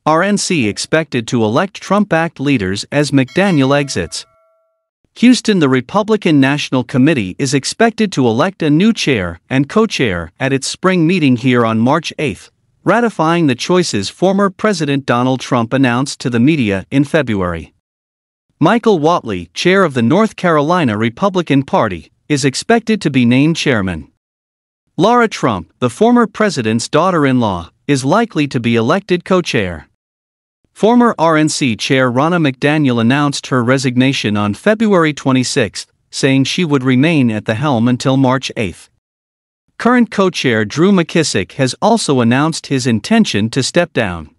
RNC expected to elect Trump-backed leaders as McDaniel exits. Houston. The Republican National Committee is expected to elect a new chair and co-chair at its spring meeting here on March 8, ratifying the choices former President Donald Trump announced to the media in February. Michael Whatley, chair of the North Carolina Republican Party, is expected to be named chairman. Laura Trump, the former president's daughter-in-law, is likely to be elected co-chair. Former RNC chair Ronna McDaniel announced her resignation on February 26, saying she would remain at the helm until March 8. Current co-chair Drew McKissick has also announced his intention to step down.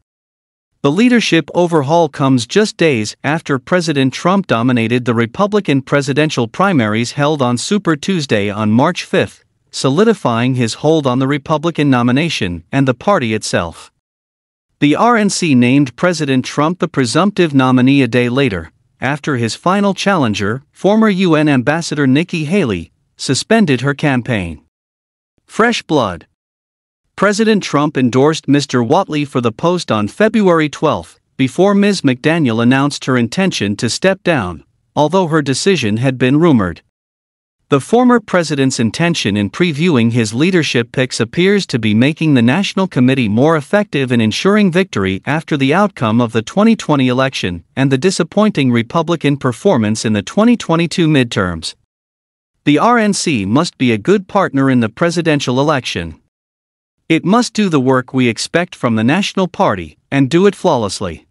The leadership overhaul comes just days after President Trump dominated the Republican presidential primaries held on Super Tuesday on March 5, solidifying his hold on the Republican nomination and the party itself. The RNC named President Trump the presumptive nominee a day later, after his final challenger, former UN Ambassador Nikki Haley, suspended her campaign. Fresh blood. President Trump endorsed Mr. Whatley for the post on February 12, before Ms. McDaniel announced her intention to step down, although her decision had been rumored. The former president's intention in previewing his leadership picks appears to be making the National Committee more effective in ensuring victory after the outcome of the 2020 election and the disappointing Republican performance in the 2022 midterms. The RNC must be a good partner in the presidential election. It must do the work we expect from the National Party, and do it flawlessly.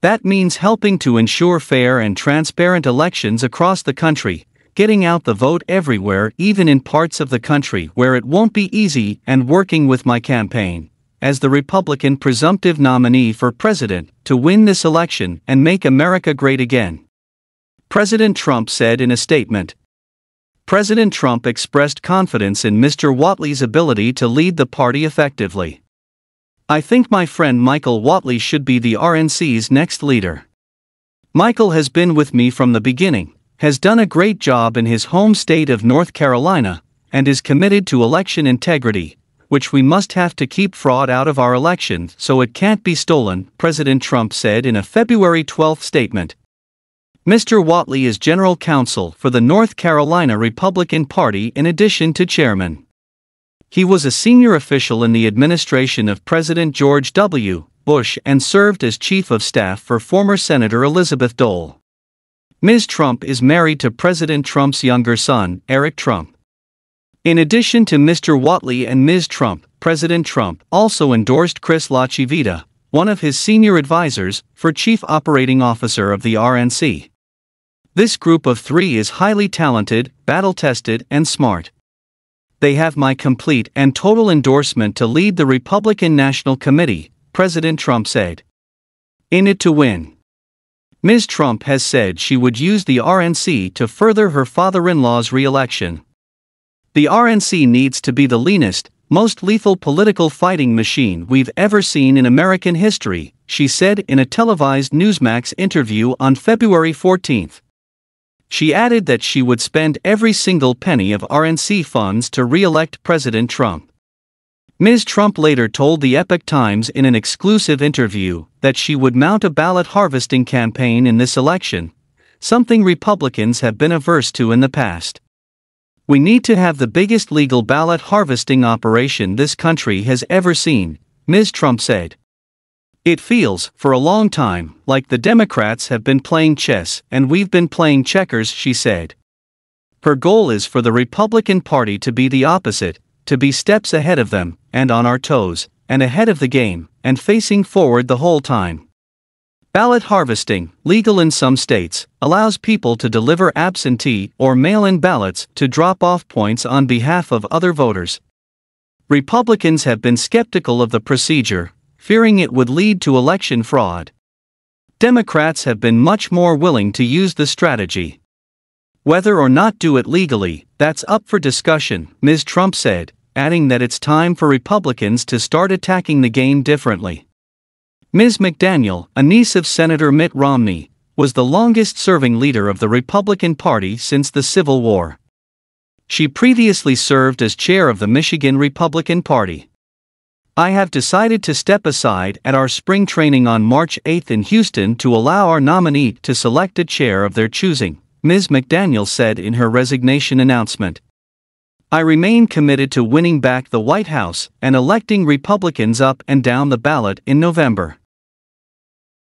That means helping to ensure fair and transparent elections across the country, getting out the vote everywhere, even in parts of the country where it won't be easy, and working with my campaign, as the Republican presumptive nominee for president, to win this election and make America great again. President Trump said in a statement. President Trump expressed confidence in Mr. Whatley's ability to lead the party effectively. I think my friend Michael Whatley should be the RNC's next leader. Michael has been with me from the beginning, has done a great job in his home state of North Carolina, and is committed to election integrity, which we must have to keep fraud out of our election so it can't be stolen, President Trump said in a February 12 statement. Mr. Whatley is general counsel for the North Carolina Republican Party in addition to chairman. He was a senior official in the administration of President George W. Bush and served as chief of staff for former Senator Elizabeth Dole. Ms. Trump is married to President Trump's younger son, Eric Trump. In addition to Mr. Whatley and Ms. Trump, President Trump also endorsed Chris LaCivita, one of his senior advisors, for Chief Operating Officer of the RNC. This group of three is highly talented, battle-tested, and smart. They have my complete and total endorsement to lead the Republican National Committee, President Trump said. In it to win. Ms. Trump has said she would use the RNC to further her father-in-law's re-election. The RNC needs to be the leanest, most lethal political fighting machine we've ever seen in American history, she said in a televised Newsmax interview on February 14. She added that she would spend every single penny of RNC funds to re-elect President Trump. Ms. Trump later told the Epoch Times in an exclusive interview that she would mount a ballot harvesting campaign in this election, something Republicans have been averse to in the past. We need to have the biggest legal ballot harvesting operation this country has ever seen, Ms. Trump said. It feels, for a long time, like the Democrats have been playing chess and we've been playing checkers, she said. Her goal is for the Republican Party to be the opposite, to be steps ahead of them, and on our toes, and ahead of the game, and facing forward the whole time. Ballot harvesting, legal in some states, allows people to deliver absentee or mail-in ballots to drop off points on behalf of other voters. Republicans have been skeptical of the procedure, fearing it would lead to election fraud. Democrats have been much more willing to use the strategy. Whether or not do it legally, that's up for discussion, Ms. Trump said, adding that it's time for Republicans to start attacking the game differently. Ms. McDaniel, a niece of Senator Mitt Romney, was the longest-serving leader of the Republican Party since the Civil War. She previously served as chair of the Michigan Republican Party. "I have decided to step aside at our spring training on March 8 in Houston to allow our nominee to select a chair of their choosing," Ms. McDaniel said in her resignation announcement. "I remain committed to winning back the White House and electing Republicans up and down the ballot in November."